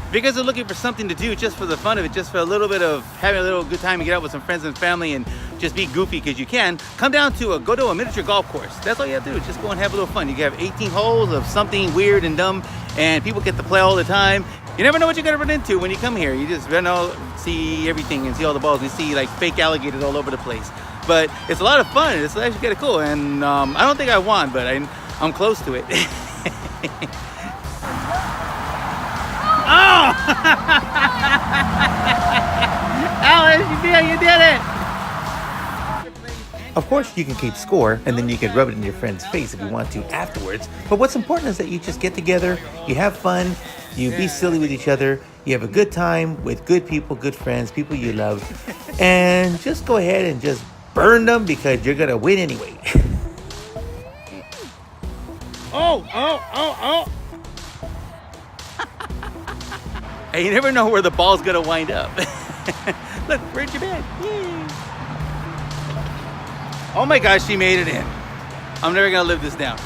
If you guys are looking for something to do just for the fun of it, just for a little bit of having a little good time and get out with some friends and family and just be goofy because you can, come down to go to a miniature golf course. That's all you have to do, just go and have a little fun. You can have 18 holes of something weird and dumb, and people get to play all the time. You never know what you're gonna run into when you come here. You just see everything and see all the balls. You see like fake alligators all over the place. But it's a lot of fun. It's actually kind of cool. And I don't think I won, but I'm close to it. Oh! Alice, you did it! Of course, you can keep score, and then you can rub it in your friend's face if you want to afterwards. But what's important is that you just get together, you have fun, you be silly with each other, you have a good time with good people, good friends, people you love, and just go ahead and just burn them because you're gonna win anyway. Oh! Hey, you never know where the ball's gonna wind up. Look, we're in Japan. Yay. Oh my gosh, she made it in. I'm never gonna live this down.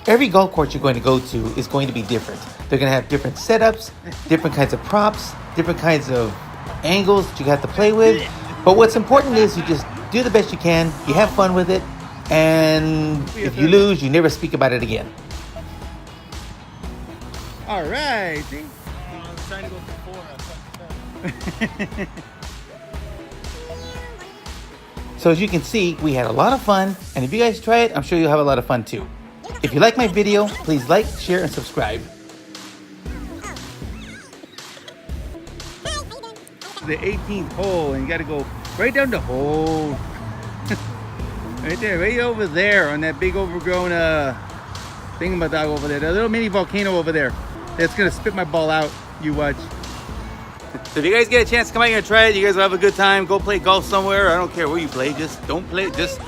Every golf course you're going to go to is going to be different. They're going to have different setups, different kinds of props, different kinds of angles that you have to play with. But what's important is you just do the best you can, you have fun with it, and if you lose, you never speak about it again. All right. See? I was trying to go for 4. So as you can see, we had a lot of fun, and if you guys try it, I'm sure you'll have a lot of fun too. If you like my video, please like, share, and subscribe. The 18th hole, and you got to go right down the hole. Right there, right over there on that big overgrown thingamadog over there. The little mini volcano over there. That's going to spit my ball out. You watch. So if you guys get a chance to come out here and try it, you guys will have a good time. Go play golf somewhere. I don't care where you play. Just don't play. Just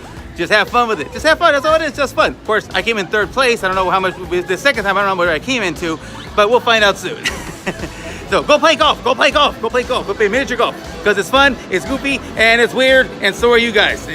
have fun with it. Just have fun. That's all it is. Just fun. Of course, I came in 3rd place. I don't know how much. The second time, I don't know where I came into, but we'll find out soon. So go play golf. Go play golf. Go play golf. Go play miniature golf because it's fun, it's goofy, and it's weird, and so are you guys.